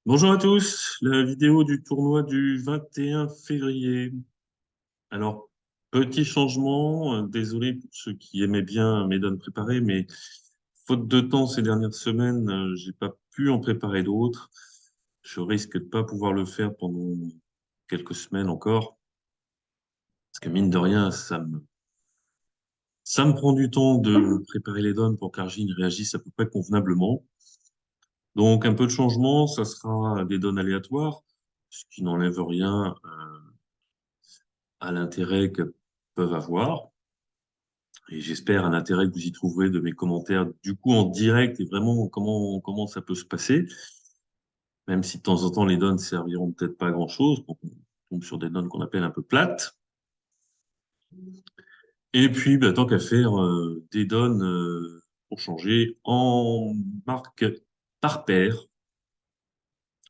Bonjour à tous, la vidéo du tournoi du 21 février. Alors, petit changement, désolé pour ceux qui aimaient bien mes donnes préparées, mais faute de temps ces dernières semaines, j'ai pas pu en préparer d'autres. Je risque de pas pouvoir le faire pendant quelques semaines encore, parce que mine de rien, ça me prend du temps de préparer les donnes pour qu'Argine réagisse à peu près convenablement. Donc, un peu de changement, ça sera des donnes aléatoires, ce qui n'enlève rien à l'intérêt qu'elles peuvent avoir. Et j'espère un intérêt que vous y trouverez de mes commentaires, du coup en direct et vraiment comment ça peut se passer, même si de temps en temps les donnes serviront peut-être pas à grand-chose, donc on tombe sur des donnes qu'on appelle un peu plates. Et puis, bah, tant qu'à faire, des donnes pour changer en marque par paire,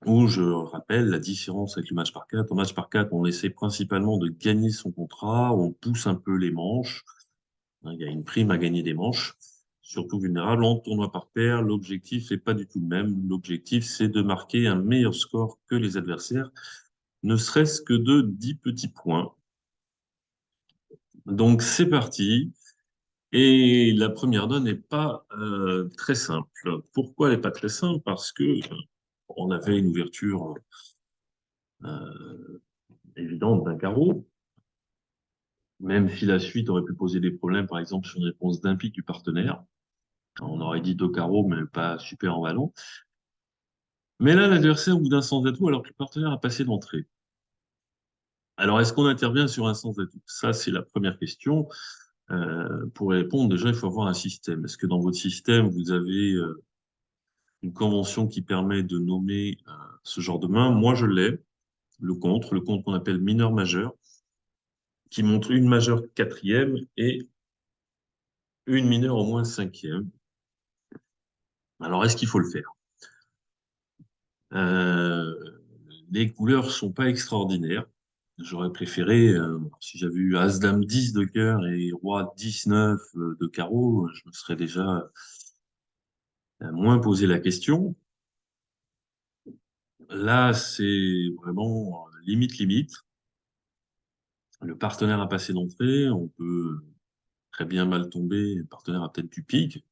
où je rappelle la différence avec le match par 4. En match par 4, on essaie principalement de gagner son contrat, on pousse un peu les manches. Hein, il y a une prime à gagner des manches, surtout vulnérable. En tournoi par paire, l'objectif n'est pas du tout le même. L'objectif, c'est de marquer un meilleur score que les adversaires, ne serait-ce que de 10 petits points. Donc, c'est parti. Et la première donne n'est pas très simple. Pourquoi elle n'est pas très simple? Parce que on avait une ouverture évidente d'un carreau, même si la suite aurait pu poser des problèmes, par exemple sur une réponse d'un pic du partenaire. On aurait dit deux carreaux, mais pas super en ballon. Mais là, l'adversaire, au bout d'un sens d'atout, alors que le partenaire a passé d'entrée. Alors, est-ce qu'on intervient sur un sens d'atout? Ça, c'est la première question. Pour y répondre, déjà, il faut avoir un système. Est-ce que dans votre système, vous avez une convention qui permet de nommer ce genre de main? Moi, je l'ai, le contre qu'on appelle mineur-majeur, qui montre une majeure quatrième et une mineure au moins cinquième. Alors, est-ce qu'il faut le faire? Euh, les couleurs sont pas extraordinaires. J'aurais préféré, si j'avais eu As-Dame 10 de cœur et Roi 19 de carreau, je me serais déjà moins posé la question. Là, c'est vraiment limite, limite. Le partenaire a passé d'entrée, on peut très bien mal tomber, le partenaire a peut-être du pique.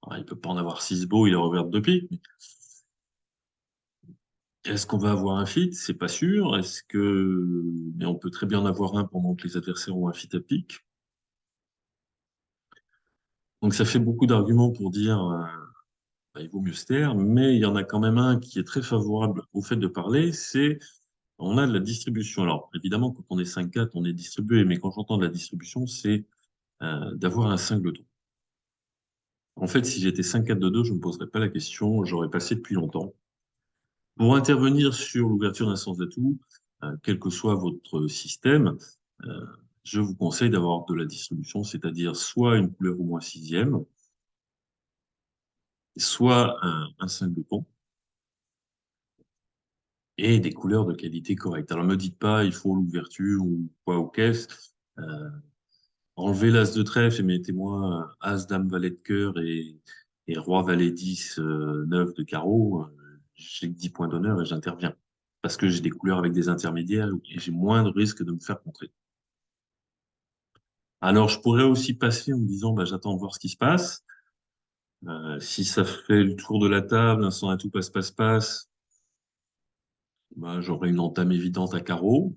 Alors, il peut pas en avoir 6 beaux, il a revers deux piques. Est-ce qu'on va avoir un fit? C'est pas sûr. Mais on peut très bien en avoir un pendant que les adversaires ont un fit à pique. Donc ça fait beaucoup d'arguments pour dire bah, il vaut mieux se taire, mais il y en a quand même un qui est très favorable au fait de parler, c'est on a de la distribution. Alors évidemment, quand on est 5-4, on est distribué, mais quand j'entends de la distribution, c'est d'avoir un singleton. En fait, si j'étais 5-4 de 2, je ne me poserais pas la question, j'aurais passé depuis longtemps. Pour intervenir sur l'ouverture d'un sens d'atout, quel que soit votre système, euh, je vous conseille d'avoir de la distribution, c'est-à-dire soit une couleur au moins sixième, soit un singleton, et des couleurs de qualité correcte. Alors, ne me dites pas, il faut l'ouverture ou quoi ou qu'est-ce. Euh, Enlevez l'as de trèfle et mettez-moi as, dame, valet de cœur et roi, valet 10, 9 de carreau. J'ai que 10 points d'honneur et j'interviens. Parce que j'ai des couleurs avec des intermédiaires et j'ai moins de risque de me faire contrer. Alors, je pourrais aussi passer en me disant, bah, j'attends de voir ce qui se passe. Si ça fait le tour de la table, un sans atout passe, passe, passe, bah, j'aurai une entame évidente à carreau.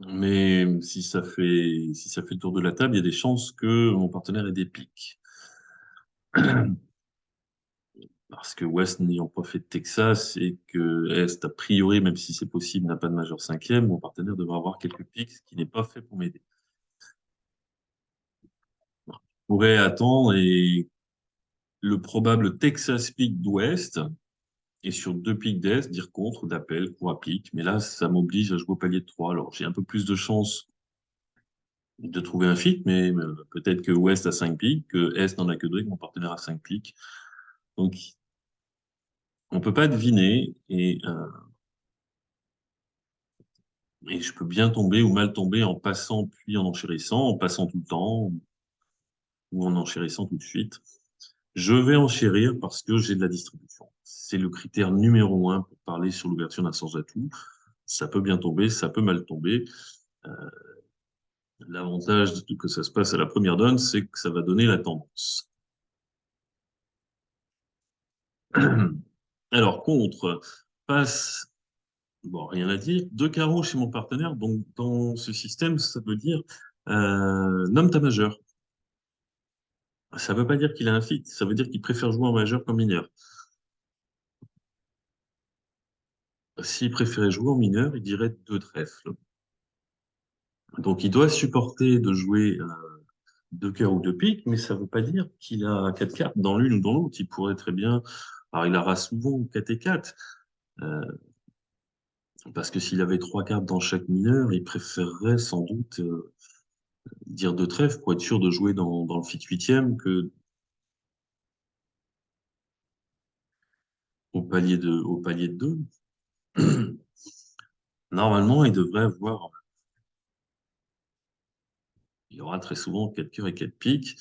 Mais si ça fait le tour de la table, il y a des chances que mon partenaire ait des pics. Parce que West n'ayant pas fait de Texas et que Est, a priori, même si c'est possible, n'a pas de majeur cinquième, mon partenaire devrait avoir quelques pics, ce qui n'est pas fait pour m'aider. Je pourrais attendre et le probable Texas pic d'Ouest et sur deux pics d'Est, dire contre, d'appel, pour à pic. Mais là, ça m'oblige à jouer au palier de 3. Alors, j'ai un peu plus de chance de trouver un fit, mais peut-être que Ouest a 5 pics, que Est n'en a que 2, que mon partenaire a 5 pics. Donc, on peut pas deviner et je peux bien tomber ou mal tomber en passant puis en enchérissant, en passant tout le temps ou en enchérissant tout de suite. Je vais enchérir parce que j'ai de la distribution. C'est le critère numéro un pour parler sur l'ouverture d'un sans atout. Ça peut bien tomber, ça peut mal tomber. Euh, L'avantage que ça se passe à la première donne, c'est que ça va donner la tendance. Alors, contre, passe, bon, rien à dire, deux carreaux chez mon partenaire. Donc, dans ce système, ça veut dire nomme ta majeure. Ça ne veut pas dire qu'il a un fit, ça veut dire qu'il préfère jouer en majeur qu'en mineur. S'il préférait jouer en mineur, il dirait deux trèfles. Donc, il doit supporter de jouer deux cœurs ou deux piques, mais ça ne veut pas dire qu'il a quatre cartes dans l'une ou dans l'autre. Il pourrait très bien. Alors, il aura souvent 4 et 4, euh, parce que s'il avait trois cartes dans chaque mineur, il préférerait sans doute dire deux trèfles pour être sûr de jouer dans le fit huitième que au palier de deux. Normalement, il devrait avoir. Il y aura très souvent quatre cœurs et quatre piques.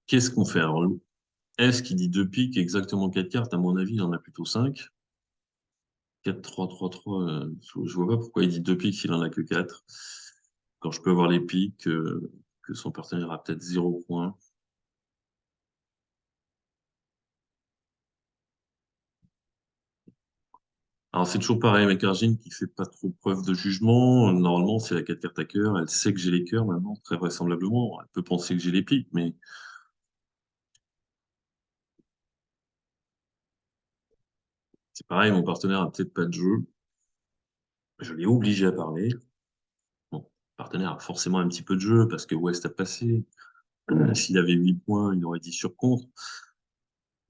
Qu'est-ce qu'on fait? Alors, est-ce qu'il dit deux piques exactement quatre cartes? À mon avis, il en a plutôt cinq. 4, 3, 3, 3. Je vois pas pourquoi il dit deux piques s'il en a que quatre. Quand je peux avoir les piques, que son partenaire a peut-être 0 point. Alors, c'est toujours pareil avec Argine qui fait pas trop preuve de jugement. Normalement, c'est la 4 cartes à cœur. Elle sait que j'ai les cœurs maintenant, très vraisemblablement. Elle peut penser que j'ai les piques, mais c'est pareil, mon partenaire a peut-être pas de jeu. Je l'ai obligé à parler. Bon, le partenaire a forcément un petit peu de jeu parce que West a passé. S'il avait 8 points, il aurait dit sur contre.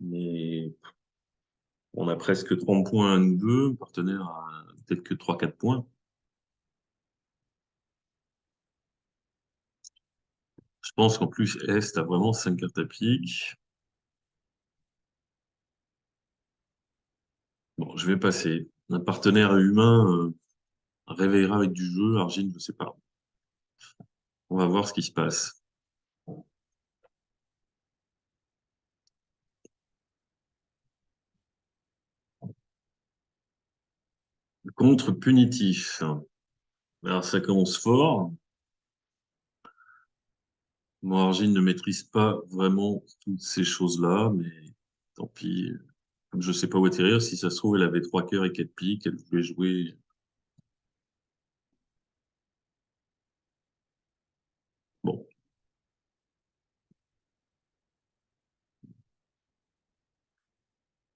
Mais on a presque 30 points à nous deux. Le partenaire a peut-être que 3, 4 points. Je pense qu'en plus, Est a vraiment 5 cartes à pique. Bon, je vais passer. Un partenaire humain réveillera avec du jeu. Argile, je ne sais pas. On va voir ce qui se passe. Contre punitif. Alors, ça commence fort. Moi, Argile ne maîtrise pas vraiment toutes ces choses-là, mais tant pis. Comme je ne sais pas où atterrir, si ça se trouve, elle avait 3 cœurs et 4 piques. Elle voulait jouer. Bon.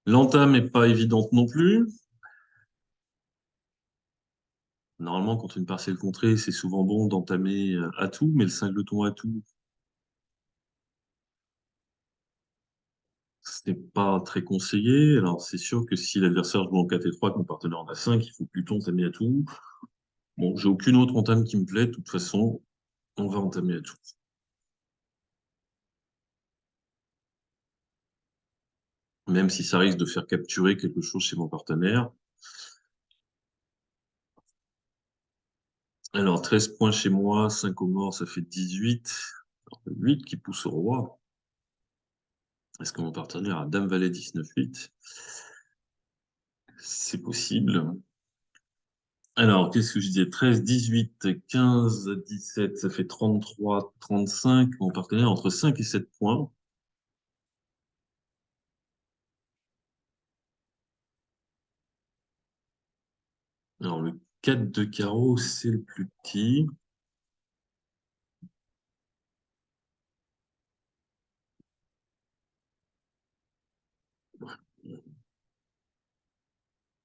L'entame n'est pas évidente non plus. Normalement, quand une parcelle contrée, c'est souvent bon d'entamer à tout, mais le singleton à tout, c'est pas très conseillé. Alors, c'est sûr que si l'adversaire joue en 4 et 3, que mon partenaire en a 5, il faut plutôt entamer à tout. Bon, j'ai aucune autre entame qui me plaît. De toute façon, on va entamer à tout. Même si ça risque de faire capturer quelque chose chez mon partenaire. Alors, 13 points chez moi, 5 au mort, ça fait 18. Alors, 8 qui pousse au roi. Est-ce que mon partenaire a Dame-Valet 19-8? C'est possible. Alors, qu'est-ce que je disais? 13, 18, 15, 17, ça fait 33, 35. Mon partenaire entre 5 et 7 points. Alors, le 4 de carreau, c'est le plus petit.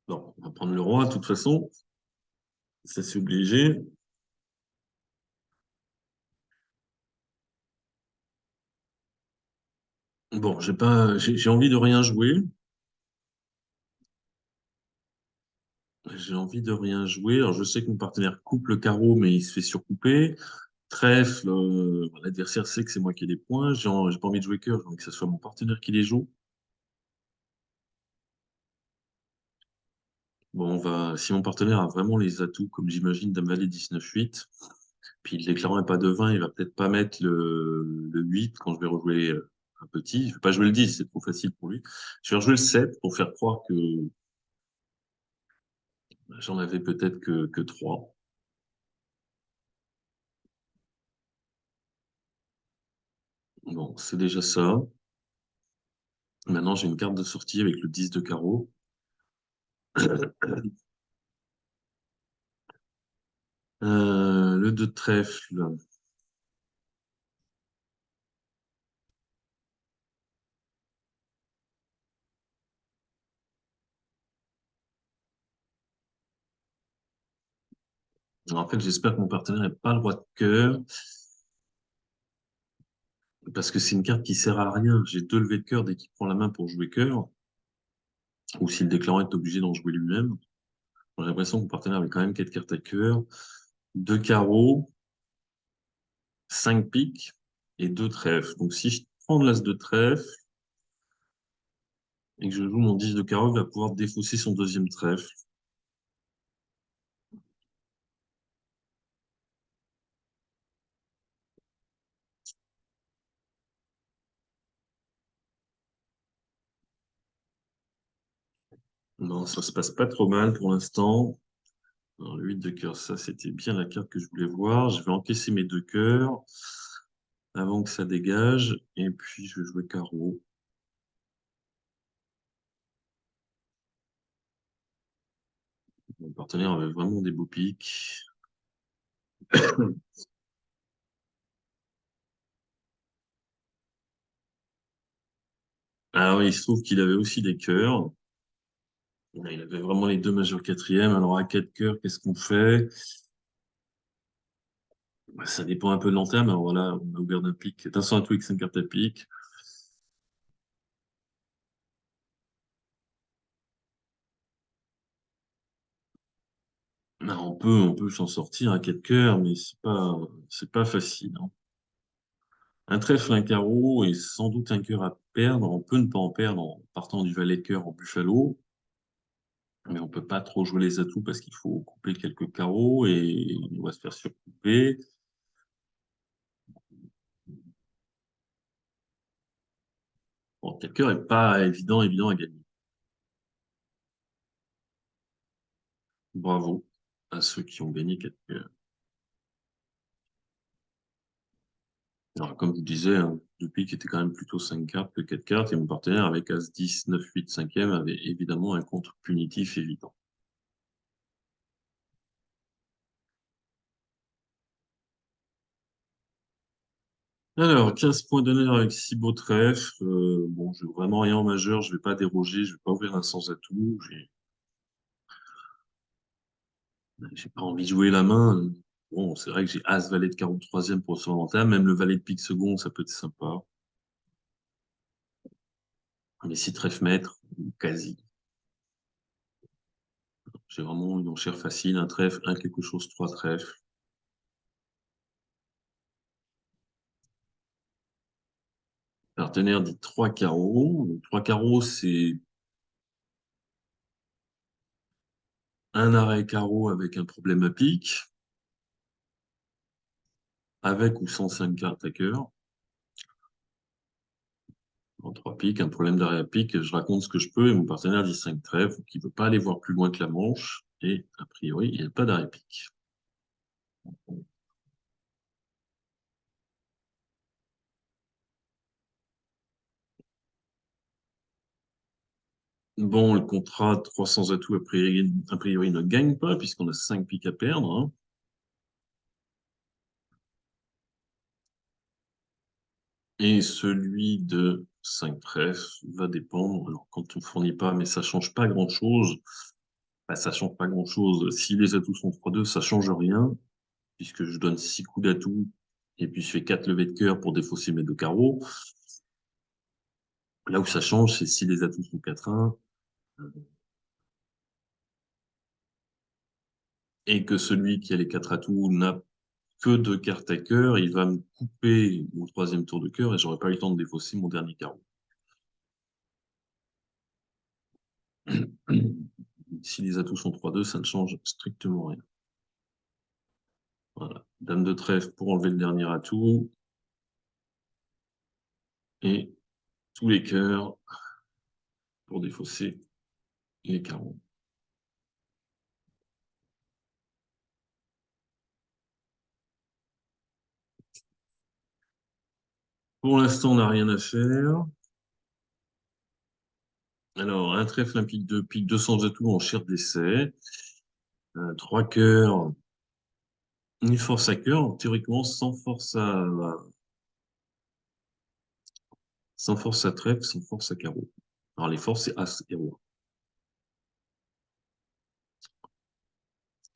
Bon, on va prendre le roi, de toute façon. Ça, c'est obligé. Bon, j'ai envie de rien jouer. J'ai envie de rien jouer. Alors, je sais que mon partenaire coupe le carreau, mais il se fait surcouper. Trèfle, l'adversaire sait que c'est moi qui ai les points. J'ai pas envie de jouer cœur, j'ai envie que ce soit mon partenaire qui les joue. Bon, si mon partenaire a vraiment les atouts, comme j'imagine, Dame Valet 19-8, Puis le déclarant n'est pas de 20, il va peut-être pas mettre le 8 quand je vais rejouer un petit. Je vais pas jouer le 10, c'est trop facile pour lui. Je vais rejouer le 7 pour faire croire que j'en avais peut-être que 3. Bon, c'est déjà ça. Maintenant, j'ai une carte de sortie avec le 10 de carreau. Le 2 de trèfle. En fait, j'espère que mon partenaire n'a pas le roi de cœur, parce que c'est une carte qui sert à rien. J'ai deux levées de cœur dès qu'il prend la main pour jouer cœur, ou si le déclarant est obligé d'en jouer lui-même. J'ai l'impression que mon partenaire avait quand même quatre cartes à cœur, deux carreaux, cinq piques et deux trèfles. Donc si je prends l'as de trèfle et que je joue mon 10 de carreau, il va pouvoir défausser son deuxième trèfle. Non, ça se passe pas trop mal pour l'instant. Alors, le 8 de cœur, ça c'était bien la carte que je voulais voir. Je vais encaisser mes deux cœurs avant que ça dégage. Et puis je vais jouer carreau. Mon partenaire avait vraiment des beaux pics. Alors il se trouve qu'il avait aussi des cœurs. Il avait vraiment les deux majeurs quatrièmes. Alors à quatre cœurs, qu'est-ce qu'on fait? Bah, ça dépend un peu de l'entame. Alors voilà, on a ouvert d'un pic. Attention à tout avec 5 cartes à pique. Ah, on peut s'en sortir à quatre cœurs, mais c'est pas facile, hein. Un trèfle, un carreau et sans doute un cœur à perdre. On peut ne pas en perdre en partant du valet de cœur en buffalo, mais on peut pas trop jouer les atouts parce qu'il faut couper quelques carreaux et on va se faire surcouper. Bon, quatre cœurs est pas évident à gagner. Bravo à ceux qui ont gagné quatre cœurs. Alors, comme je vous disais, hein, depuis qu'il était quand même plutôt 5 cartes que 4 cartes, et mon partenaire avec As 10, 9, 8, 5e avait évidemment un contre punitif évident. Alors, 15 points d'honneur avec 6 beaux trèfles. Bon, je vraiment rien en majeur, je vais pas déroger, je vais pas ouvrir un sans atout. J'ai pas envie de jouer la main. Bon, c'est vrai que j'ai As, valet de 43e pour son avantage, même le valet de pique second, ça peut être sympa. Mais 6 trèfles maîtres, ou quasi. J'ai vraiment une enchère facile, un trèfle, un quelque chose, trois trèfles. Partenaire dit trois carreaux. Donc, trois carreaux, c'est un arrêt carreau avec un problème à pique, avec ou sans 5 cartes à cœur. En trois piques, un problème d'arrêt à pique, je raconte ce que je peux et mon partenaire dit 5 trèfles, qui ne veut pas aller voir plus loin que la manche, et a priori, il n'y a pas d'arrêt pique. Bon, le contrat 300 atouts, a priori ne gagne pas, puisqu'on a 5 piques à perdre, hein. Et celui de 5 trèfles va dépendre. Alors, quand on ne fournit pas, mais ça ne change pas grand-chose, bah, ça change pas grand-chose. Si les atouts sont 3-2, ça change rien, puisque je donne 6 coups d'atout, et puis je fais 4 levées de cœur pour défausser mes deux carreaux. Là où ça change, c'est si les atouts sont 4-1, et que celui qui a les 4 atouts n'a que deux cartes à cœur, il va me couper mon troisième tour de cœur, et j'aurai pas eu le temps de défausser mon dernier carreau. Si les atouts sont 3-2, ça ne change strictement rien. Voilà. Dame de trèfle pour enlever le dernier atout. Et tous les cœurs pour défausser les carreaux. Pour l'instant, on n'a rien à faire. Alors, un trèfle, un pique, deux piques, 200 atouts en chair d'essai. Trois cœurs, une force à cœur, théoriquement sans force à trèfle, sans force à carreau. Alors, les forces, c'est As et Roi.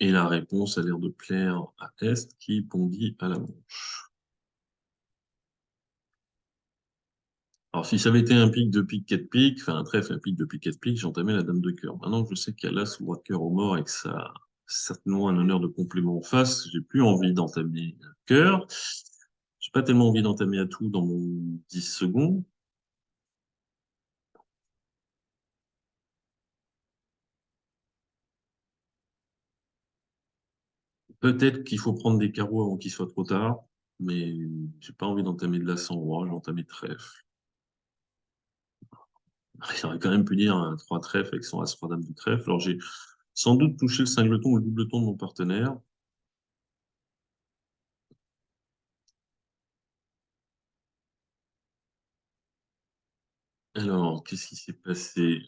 Et la réponse a l'air de plaire à Est qui bondit à la manche. Alors, si ça avait été un pique, deux piques, quatre piques, enfin un trèfle, un pique, deux piques, quatre piques, j'entamais la dame de cœur. Maintenant que je sais qu'il y a l'as ou roi de cœur au mort et que ça a certainement un honneur de complément en face, j'ai plus envie d'entamer un cœur. J'ai pas tellement envie d'entamer à tout dans mon 10 secondes. Peut-être qu'il faut prendre des carreaux avant qu'il soit trop tard, mais j'ai pas envie d'entamer de l'as sans roi, j'ai entamé trèfle. J'aurais quand même pu dire un 3 trèfle avec son as roi dame de trèfle. Alors j'ai sans doute touché le singleton ou le doubleton de mon partenaire. Alors, qu'est-ce qui s'est passé?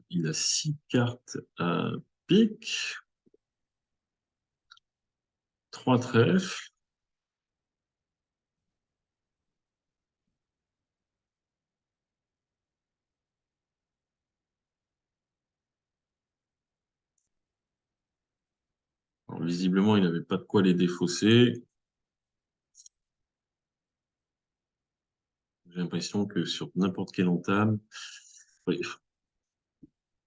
Il a 6 cartes à pique, 3 trèfles. Alors, visiblement, il n'avait pas de quoi les défausser. J'ai l'impression que sur n'importe quelle entame, oui.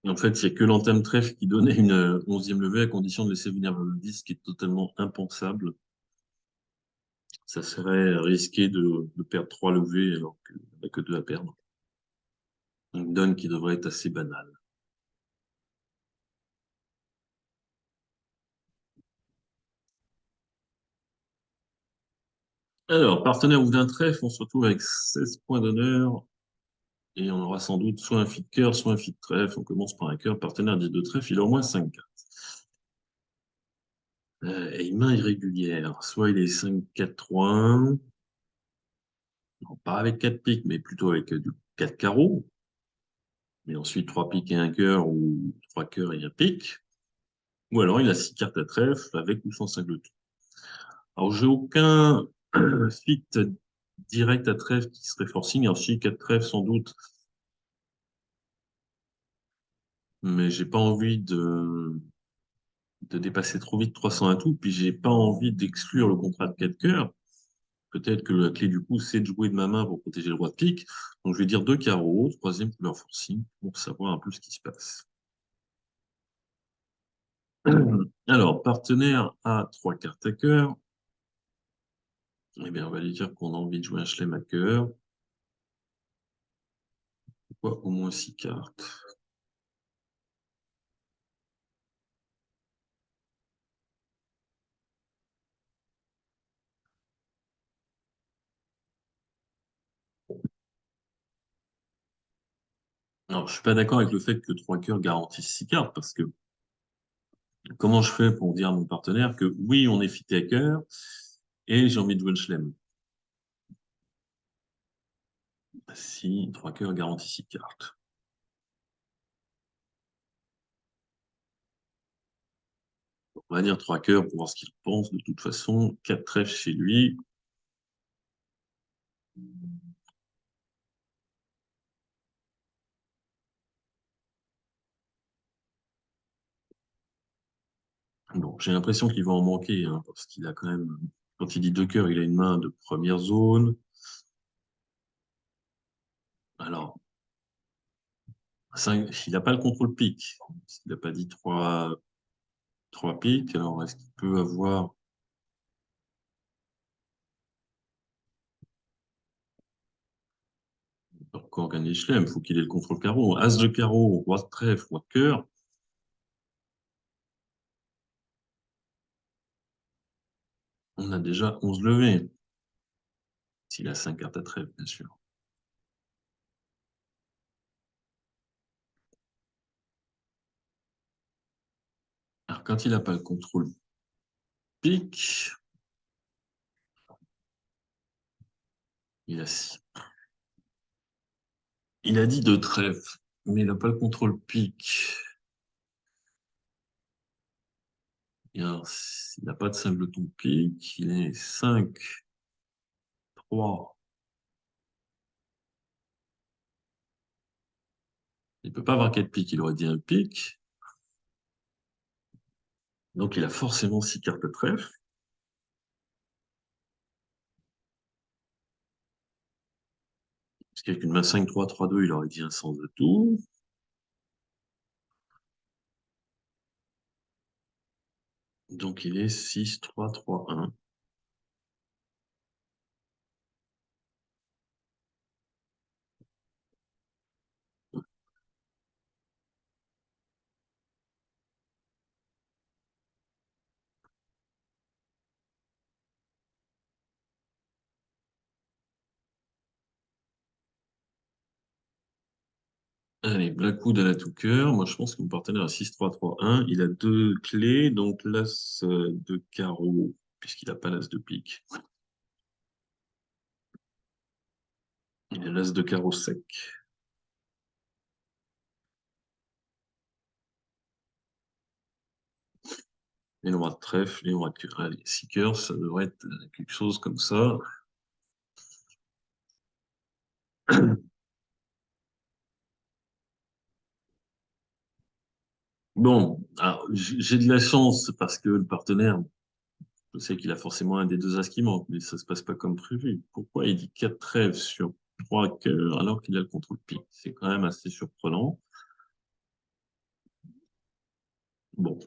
En fait, il n'y a que l'entame trèfle qui donnait une 11e levée à condition de laisser venir le 10, ce qui est totalement impensable. Ça serait risqué de perdre 3 levées alors qu'il n'y en a que 2 à perdre. Une donne qui devrait être assez banale. Alors, partenaire ou d'un trèfle, on se retrouve avec 16 points d'honneur. Et on aura sans doute soit un fit de cœur, soit un fit de trèfle. On commence par un cœur. Partenaire dit de trèfle, il a au moins 5 cartes. Et une main irrégulière. Soit il est 5-4-3-1. Non, pas avec 4 piques, mais plutôt avec du 4 carreaux. Mais ensuite 3 piques et un cœur ou 3 cœurs et un pique. Ou alors il a 6 cartes à trèfle avec ou sans singleton. Alors j'ai aucun fit direct à trèfle qui serait forcing. Alors si 4 trèfles sans doute, mais j'ai pas envie de dépasser trop vite 300 à tout, puis j'ai pas envie d'exclure le contrat de 4 cœurs. Peut-être que la clé du coup, c'est de jouer de ma main pour protéger le roi de pique. Donc je vais dire 2 carreaux, troisième couleur forcing, pour savoir un peu ce qui se passe. Alors, partenaire a 3 cartes à cœur. Eh bien, on va lui dire qu'on a envie de jouer un chelem à cœur. Pourquoi au moins 6 cartes? Alors, je suis pas d'accord avec le fait que 3 cœurs garantissent 6 cartes, parce que comment je fais pour dire à mon partenaire que oui, on est fité à cœur et j'ai envie de jouer le chelem? Si 3 cœurs garantissent 6 cartes. On va dire 3 cœurs pour voir ce qu'il pense. De toute façon, 4 trèfles chez lui. Bon, j'ai l'impression qu'il va en manquer, hein, parce qu'il a quand même, quand il dit 2 cœurs, il a une main de première zone. Alors, il n'a pas le contrôle pique. Il n'a pas dit 3 piques. Alors, est-ce qu'il peut avoir encore gagner chelem? Il faut qu'il ait le contrôle carreau. As de carreau, roi de trèfle, roi de cœur. On a déjà 11 levées. S'il a 5 cartes à trèfle, bien sûr. Alors, quand il n'a pas le contrôle pique, il a 6. Il a dit de trèfle, mais il n'a pas le contrôle pique. Et alors, s'il n'a pas de singleton pique, il est 5, 3. Il ne peut pas avoir 4 piques, il aurait dit un pique. Donc, il a forcément 6 cartes à trèfle. Parce qu'avec une main 5, 3, 3, 2, il aurait dit un sens de tout. Donc, il est 6, 3, 3, 1. Allez, Blackwood à la tout cœur. Moi, je pense que mon partenaire a 6, 3, 3, 1. Il a 2 clés, donc l'as de carreau, puisqu'il n'a pas l'as de pique. Il a l'as de carreau sec. Et le roi de trèfle, et le roi de cœur. Allez, 6 cœurs, ça devrait être quelque chose comme ça. Bon, alors, j'ai de la chance parce que le partenaire, je sais qu'il a forcément un des deux as qui manque, mais ça se passe pas comme prévu. Pourquoi il dit 4 trèfles sur 3 cœurs alors qu'il a le contrôle pique? C'est quand même assez surprenant. Bon.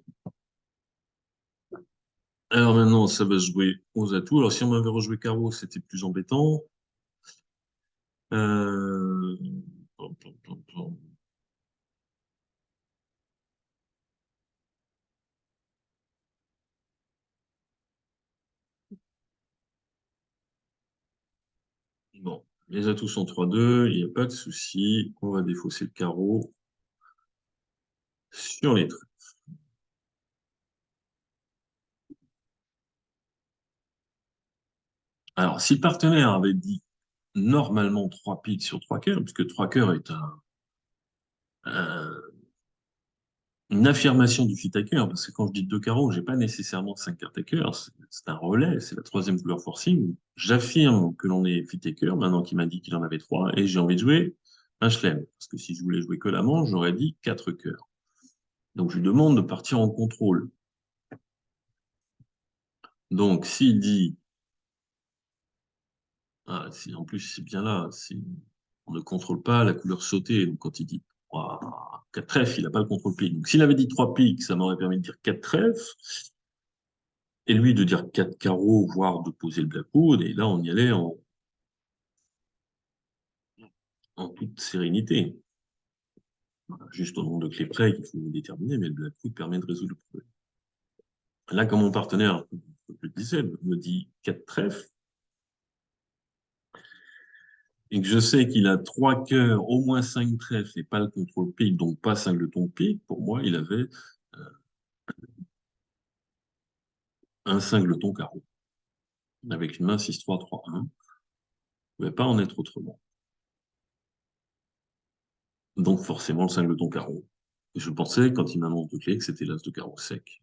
Alors maintenant, ça va se jouer aux atouts. Alors si on m'avait rejoué carreau, c'était plus embêtant. Euh... pom, pom, pom, pom. Bon, les atouts sont 3-2, il n'y a pas de souci. On va défausser le carreau sur les traits. Alors, si le partenaire avait dit normalement 3 piques sur 3 cœurs, puisque 3 cœurs est un- une affirmation du fit à cœur, parce que quand je dis 2 carreaux, j'ai pas nécessairement 5 cartes à cœur, c'est un relais, c'est la troisième couleur forcing. J'affirme que l'on est fit à cœur, maintenant qu'il m'a dit qu'il en avait 3, et j'ai envie de jouer un chelem. Parce que si je voulais jouer que la manche, j'aurais dit 4 cœurs. Donc je lui demande de partir en contrôle. Donc s'il dit, ah, en plus c'est bien là, on ne contrôle pas la couleur sautée, donc quand il dit 4 trèfles, il n'a pas le contrôle pique. Donc s'il avait dit 3 piques, ça m'aurait permis de dire 4 trèfles. Et lui de dire 4 carreaux, voire de poser le Blackwood, et là on y allait en toute sérénité. Voilà, juste au nombre de clés près qu'il faut déterminer, mais le Blackwood permet de résoudre le problème. Là, comme mon partenaire, je le disais, me dit 4 trèfles, et que je sais qu'il a 3 cœurs, au moins 5 trèfles, et pas le contrôle pique, donc pas singleton pique, pour moi, il avait un singleton carreau, avec une main 6-3-3-1. Il ne pouvait pas en être autrement. Donc forcément, le singleton carreau. Et je pensais, quand il m'annonce de clé, que c'était l'as de carreau sec.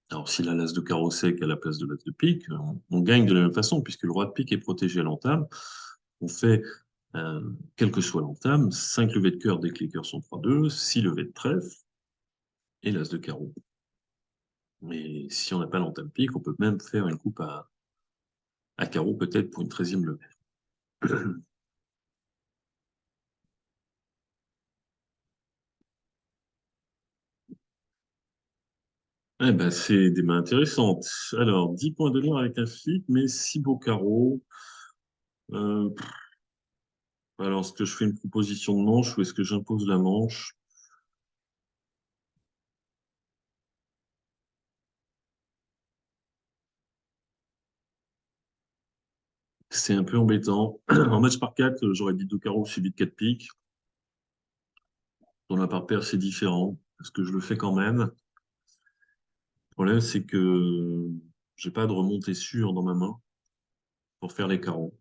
Alors, s'il a l'as de carreau sec à la place de l'as de pique, on gagne de la même façon, puisque le roi de pique est protégé à l'entame. On fait, quelle que soit l'entame, 5 levées de cœur dès que les cœurs sont 3-2, 6 levées de trèfle et l'as de carreau. Mais si on n'a pas l'entame pique, on peut même faire une coupe à carreau, peut-être pour une 13e levée. Eh ben, c'est des mains intéressantes. Alors, 10 points d'honneur avec un flip, mais 6 beaux carreaux. Euh, alors, est-ce que je fais une proposition de manche ou est-ce que j'impose la manche? C'est un peu embêtant. En match par 4, j'aurais dit 2 carreaux suivi de 4 piques. Dans la par paire, c'est différent. Parce que je le fais quand même. Le problème, c'est que j'ai pas de remontée sûre dans ma main pour faire les carreaux.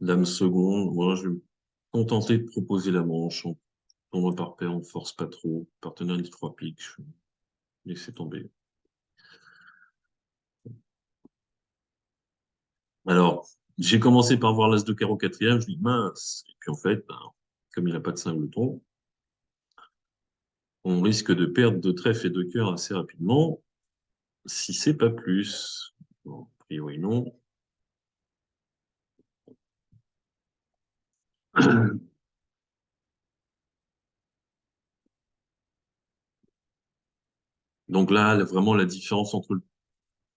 Dame seconde, moi, je vais me contenter de proposer la manche. On tourne par paire, on force pas trop. Partenaire dit 3 piques, je vais laisser tomber. Alors, j'ai commencé par voir l'as de carreau quatrième, je dis mince. Et puis en fait, ben, comme il n'a pas de singleton, on risque de perdre de trèfle et de cœur assez rapidement, si c'est pas plus. Bon, a priori, non. Donc là, vraiment, la différence entre le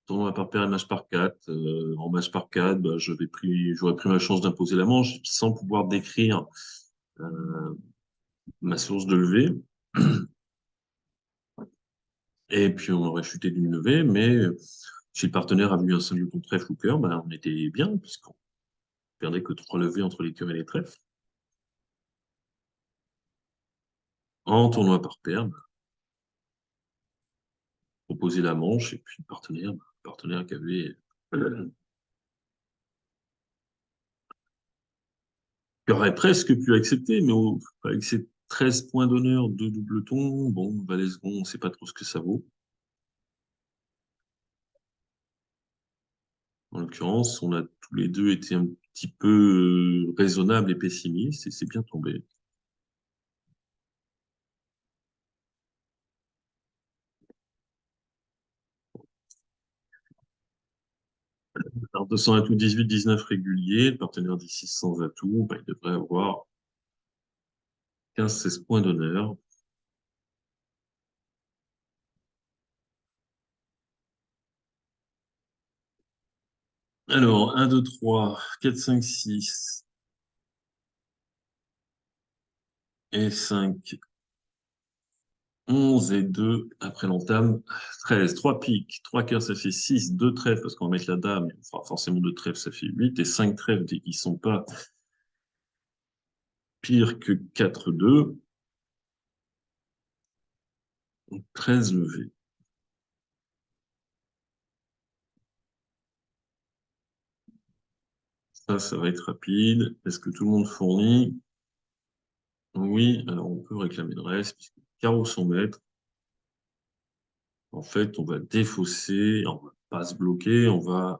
tournoi par paire et match par 4. En match par 4, bah, j'aurais pris ma chance d'imposer la manche sans pouvoir décrire euh, ma source de levée. Et puis, on aurait chuté d'une levée, mais si le partenaire avait eu un singleton trèfle ou cœur, bah, on était bien, puisqu'on perdait que 3 levées entre les cœurs et les trèfles. En tournoi par paire, bah, proposer la manche, et puis le partenaire qui avait qui aurait presque pu accepter, mais avec ses 13 points d'honneur de doubleton, bon, valet second, on ne sait pas trop ce que ça vaut. En l'occurrence, on a tous les deux été un petit peu raisonnables et pessimistes, et c'est bien tombé. Alors, 200 atouts, 18, 19 réguliers, le partenaire 16 sans atout, bah, il devrait avoir 15, 16 points d'honneur. Alors, 1, 2, 3, 4, 5, 6 et 5, 11 et 2 après l'entame. 13, 3 piques, 3 cœurs, ça fait 6, 2 trèfles, parce qu'on va mettre la dame, il fera forcément 2 trèfles, ça fait 8, et 5 trèfles qui ne sont pas pires que 4, 2, 13 levées. Ça va être rapide. Est-ce que tout le monde fournit? Oui, alors on peut réclamer le reste, puisque carreau son maître. En fait, on va défausser, on va pas se bloquer, on va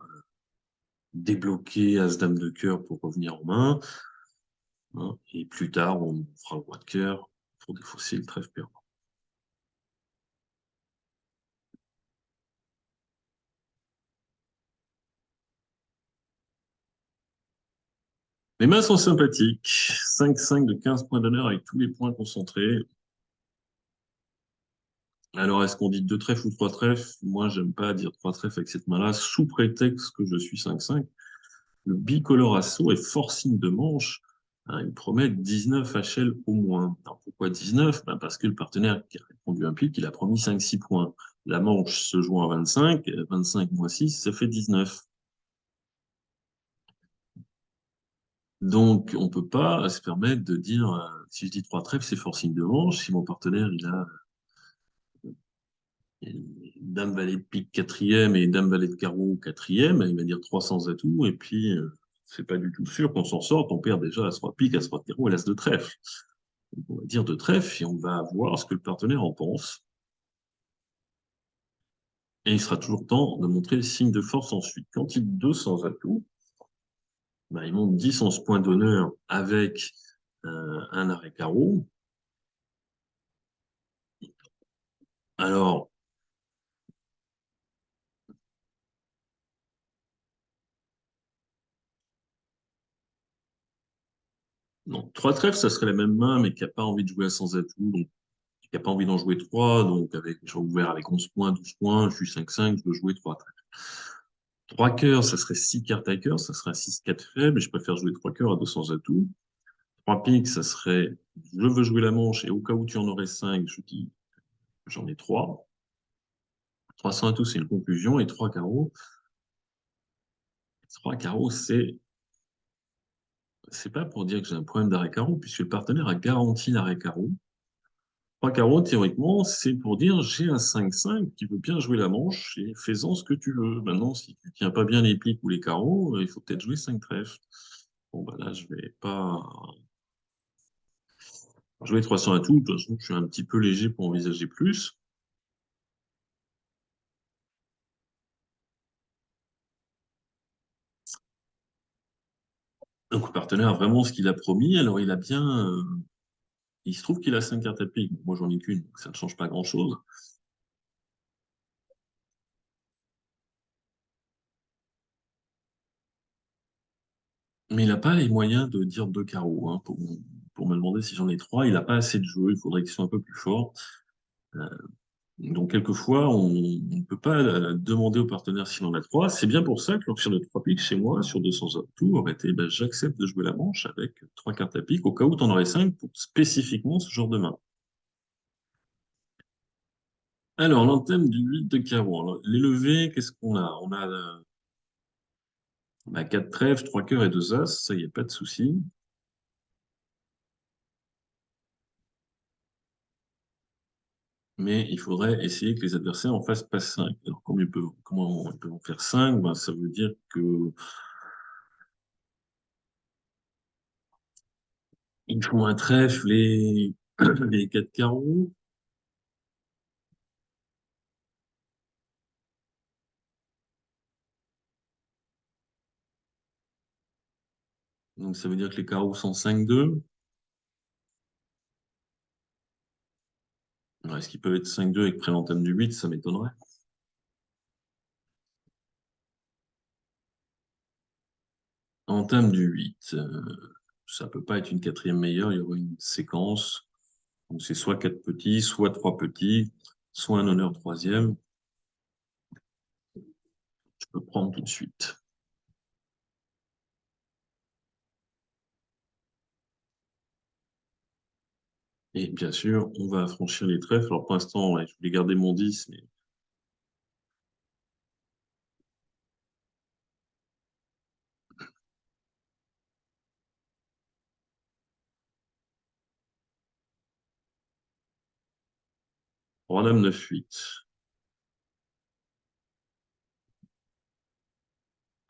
débloquer As-Dame de cœur pour revenir en main, hein, et plus tard, on fera le roi de cœur pour défausser le trèfle perdant. Les mains sont sympathiques. 5-5 de 15 points d'honneur avec tous les points concentrés. Alors, est-ce qu'on dit 2 trèfles ou 3 trèfles? Moi, j'aime pas dire 3 trèfles avec cette main-là, sous prétexte que je suis 5-5. Le bicolore assaut est forcing de manche. Hein, il promet 19 HL au moins. Alors pourquoi 19? Ben parce que le partenaire qui a répondu un pic, il a promis 5-6 points. La manche se joue à 25, 25 moins 6, ça fait 19. Donc, on ne peut pas se permettre de dire, si je dis 3 trèfles, c'est forcing de manche. Si mon partenaire, il a dame valet de pique quatrième et dame valet de carreau quatrième, il va dire 300 atouts, et puis c'est pas du tout sûr qu'on s'en sorte, on perd déjà à 3 piques, à 3 carreaux et l'as de trèfle. Donc, on va dire de trèfle et on va voir ce que le partenaire en pense. Et il sera toujours temps de montrer le signe de force ensuite. Quand il 200 atouts, ben, il monte 10 11 points d'honneur avec un arrêt carreau. Alors, non, 3 trèfles, ça serait la même main, mais qui n'a pas envie de jouer à sans atout, donc qui n'a pas envie d'en jouer 3, donc avec, j'ai ouvert avec 11 points, 12 points, je suis 5-5, je veux jouer 3 trèfles. 3 cœurs, ça serait 6 cartes à cœur, ça serait un 6-4 faible, et je préfère jouer 3 cœurs à 200 atouts. 3 piques, ça serait je veux jouer la manche et au cas où tu en aurais 5, je dis j'en ai 3. 300 à tout, c'est une conclusion. Et 3 carreaux, 3 carreaux, c'est pas pour dire que j'ai un problème d'arrêt carreau, puisque le partenaire a garanti l'arrêt carreau. 3 carreaux, théoriquement, c'est pour dire j'ai un 5-5 qui veut bien jouer la manche et fais-en ce que tu veux. Maintenant, si tu tiens pas bien les piques ou les carreaux, il faut peut-être jouer 5 trèfles. Bon, bah là, je vais pas jouer 300 à tout. De toute façon, je suis un petit peu léger pour envisager plus. Donc, le partenaire a vraiment ce qu'il a promis. Alors, il a bien. Il se trouve qu'il a 5 cartes à pique. Moi, j'en ai qu'une, donc ça ne change pas grand-chose. Mais il n'a pas les moyens de dire 2 carreaux. Hein, pour me demander si j'en ai 3, il n'a pas assez de jeux. Il faudrait qu'il soit un peu plus fort. Euh, Donc, quelquefois, on ne peut pas demander au partenaire s'il en a 3. C'est bien pour ça que l'option de 3 piques chez moi, sur 200 tours, aurait été ben, j'accepte de jouer la manche avec 3 cartes à pique, au cas où tu en aurais 5 pour spécifiquement ce genre de main. Alors, l'anthème du 8 de carreau. Alors, les levées, qu'est-ce qu'on a? On a 4 trèfles, 3 cœurs et 2 as. Ça, il n'y a pas de souci. Mais il faudrait essayer que les adversaires en fassent pas 5. Alors, comment ils peuvent en faire 5? Ben, ça veut dire que ils font un trèfle et les 4 carreaux. Donc, ça veut dire que les carreaux sont 5-2. Alors, est-ce qu'ils peuvent être 5-2 avec pré-l'entame du 8? Ça m'étonnerait. Entame du 8. Ça peut pas être une quatrième meilleure. Il y aurait une séquence. Donc, c'est soit 4 petits, soit 3 petits, soit un honneur troisième. Je peux prendre tout de suite. Et bien sûr, on va affranchir les trèfles. Alors, pour l'instant, ouais, je voulais garder mon 10, mais roi dame 9-8.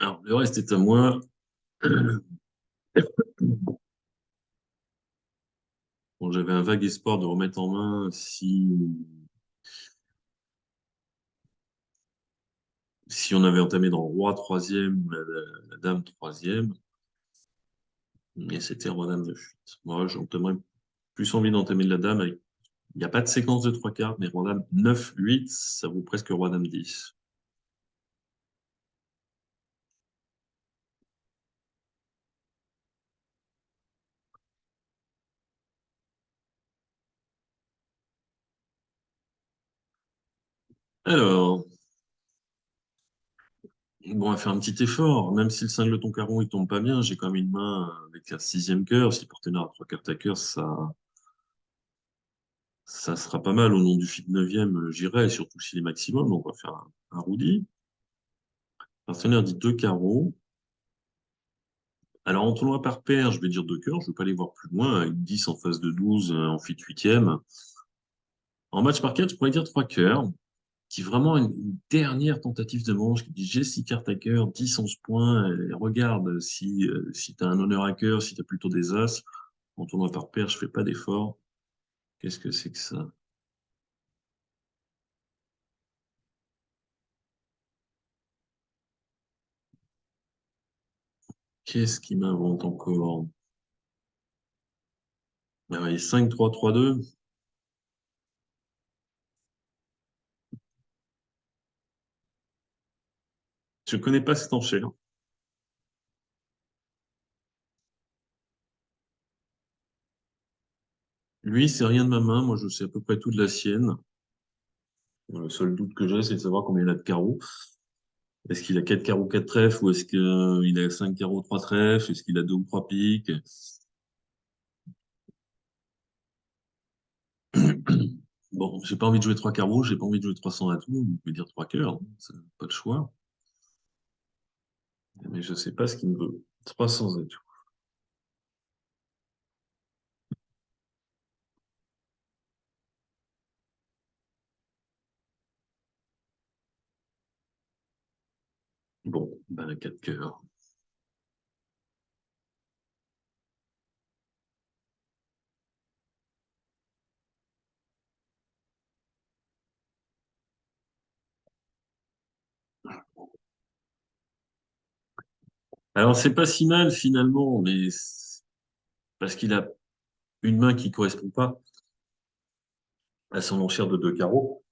Alors, le reste est à moi. Bon, j'avais un vague espoir de remettre en main si on avait entamé dans le roi troisième ou la dame troisième, mais c'était roi dame 9-8. Moi, j'entamerais plus envie d'entamer de la dame avec. Il n'y a pas de séquence de 3 cartes, mais roi dame 9-8, ça vaut presque roi dame 10. Alors, bon, on va faire un petit effort. Même si le cingleton caron il tombe pas bien, j'ai quand même une main avec un sixième cœur. Si le partenaire a 3 cartes à cœur, ça sera pas mal. Au nom du fit neuvième, j'irai, surtout s'il est maximum. Donc, on va faire un roudi. Le partenaire dit 2 carreaux. Alors, en tournoi par paire, je vais dire 2 cœurs. Je ne vais pas aller voir plus loin. Avec 10 en face de 12, en fit huitième. En match par 4, je pourrais dire 3 cœurs, qui est vraiment une dernière tentative de manche, qui dit j'ai 6 cartes à cœur, 10, 11 points, et regarde si tu as un honneur à cœur, si tu as plutôt des as. En tournoi par paire, je fais pas d'effort. Qu'est-ce que c'est que ça? Qu'est-ce qui m'invente encore? Ah ouais, 5-3-3-2. Je connais pas cette enchère. Lui, c'est rien de ma main. Moi, je sais à peu près tout de la sienne. Le seul doute que j'ai, c'est de savoir combien il a de carreaux. Est-ce qu'il a 4 carreaux, 4 trèfles, ou est-ce qu'il a 5 carreaux, 3 trèfles? Est-ce qu'il a 2 ou 3 piques? Bon, j'ai pas envie de jouer trois carreaux, j'ai pas envie de jouer 300 à tout, on peut dire trois cœurs, hein, c'est pas de choix. Mais je sais pas ce qu'il me veut. 300 à tout. Bon, ben, quatre cœurs. Alors, c'est pas si mal finalement, mais parce qu'il a une main qui correspond pas à son enchère de deux carreaux.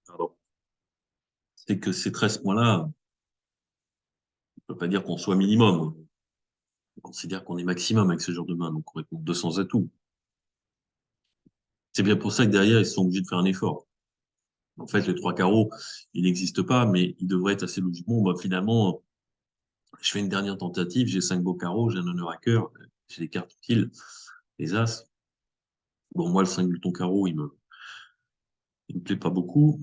Pardon. C'est que ces 13 points-là, on peut pas dire qu'on soit minimum. On considère qu'on est maximum avec ce genre de main, donc on répond 200 atouts. C'est bien pour ça que derrière, ils sont obligés de faire un effort. En fait, les trois carreaux, ils n'existent pas, mais ils devraient être assez logiquement. Bah, finalement, je fais une dernière tentative, j'ai cinq beaux carreaux, j'ai un honneur à cœur, j'ai des cartes utiles, les as. Bon, moi, le 5 bulleton carreau, il me plaît pas beaucoup.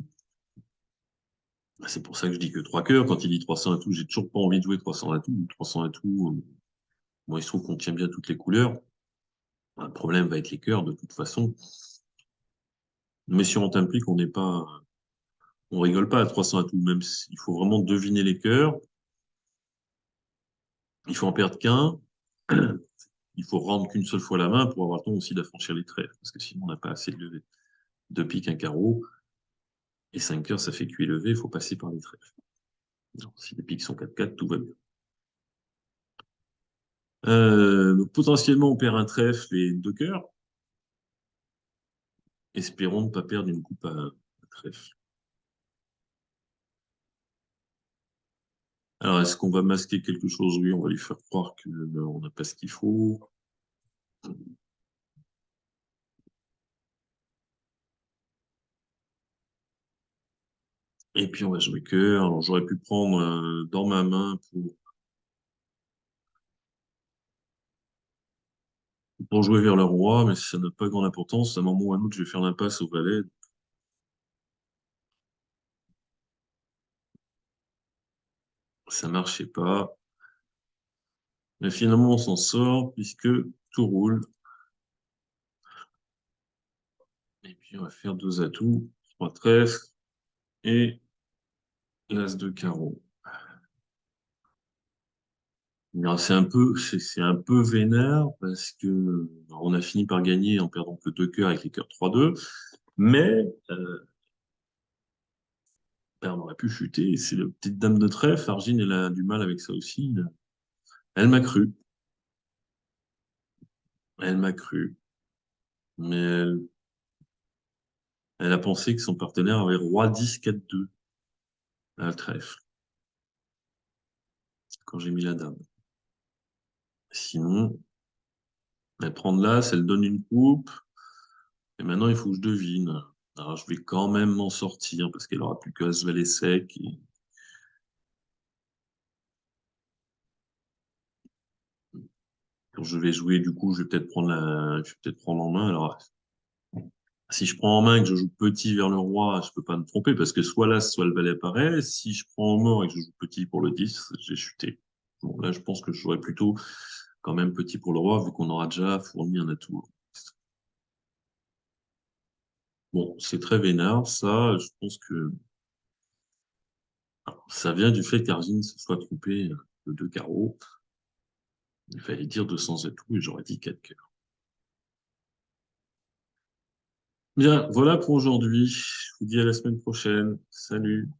C'est pour ça que je dis que trois cœurs. Quand il dit 300 atouts, j'ai toujours pas envie de jouer 300 atouts. 300 atouts, moi, il se trouve qu'on tient bien toutes les couleurs. Le problème va être les cœurs, de toute façon. Mais si on t'implique, on n'est pas, on rigole pas à 300 atouts, même s'il faut vraiment deviner les cœurs. Il faut en perdre qu'un. Il faut rendre qu'une seule fois la main pour avoir le temps aussi d'affranchir les traits, parce que sinon on n'a pas assez de levé. Deux piques, un carreau, et 5 cœurs, ça fait cuit levé, il faut passer par les traits. Alors, si les piques sont 4-4, tout va bien. Donc potentiellement, on perd un trèfle et deux cœurs. Espérons ne pas perdre une coupe à trèfle. Alors, est-ce qu'on va masquer quelque chose? Oui, on va lui faire croire qu'on n'a pas ce qu'il faut. Et puis, on va jouer cœur. Alors, j'aurais pu prendre dans ma main pour jouer vers le roi, mais ça n'a pas grande importance. À un moment ou à un autre, je vais faire l'impasse au valet. Ça marchait pas. Mais finalement, on s'en sort puisque tout roule. Et puis, on va faire deux atouts, trois trèfles et l'as de carreau. Alors, c'est un peu vénère parce que on a fini par gagner en perdant que deux cœurs avec les cœurs 3-2. Mais ben, on aurait pu chuter. C'est la petite dame de trèfle. Argine, elle a du mal avec ça aussi. Elle m'a cru. Elle m'a cru. Mais elle a pensé que son partenaire avait roi 10, 4-2 à la trèfle quand j'ai mis la dame. Sinon, elle prend de l'as, elle donne une coupe. Et maintenant, il faut que je devine. Alors, je vais quand même m'en sortir parce qu'elle aura plus que as valet sec. Et quand je vais jouer, du coup, je vais peut-être prendre en main. Alors, si je prends en main et que je joue petit vers le roi, je peux pas me tromper parce que soit l'as, soit le valet apparaît. Si je prends en mort et que je joue petit pour le 10, j'ai chuté. Bon, là, je pense que je jouerais plutôt quand même petit pour le roi vu qu'on aura déjà fourni un atout. Bon, c'est très vénard, ça. Je pense que ça vient du fait qu'Argine se soit trompé de deux carreaux. Il fallait dire 200 atouts et j'aurais dit 4 cœurs. Bien, voilà pour aujourd'hui. Je vous dis à la semaine prochaine. Salut.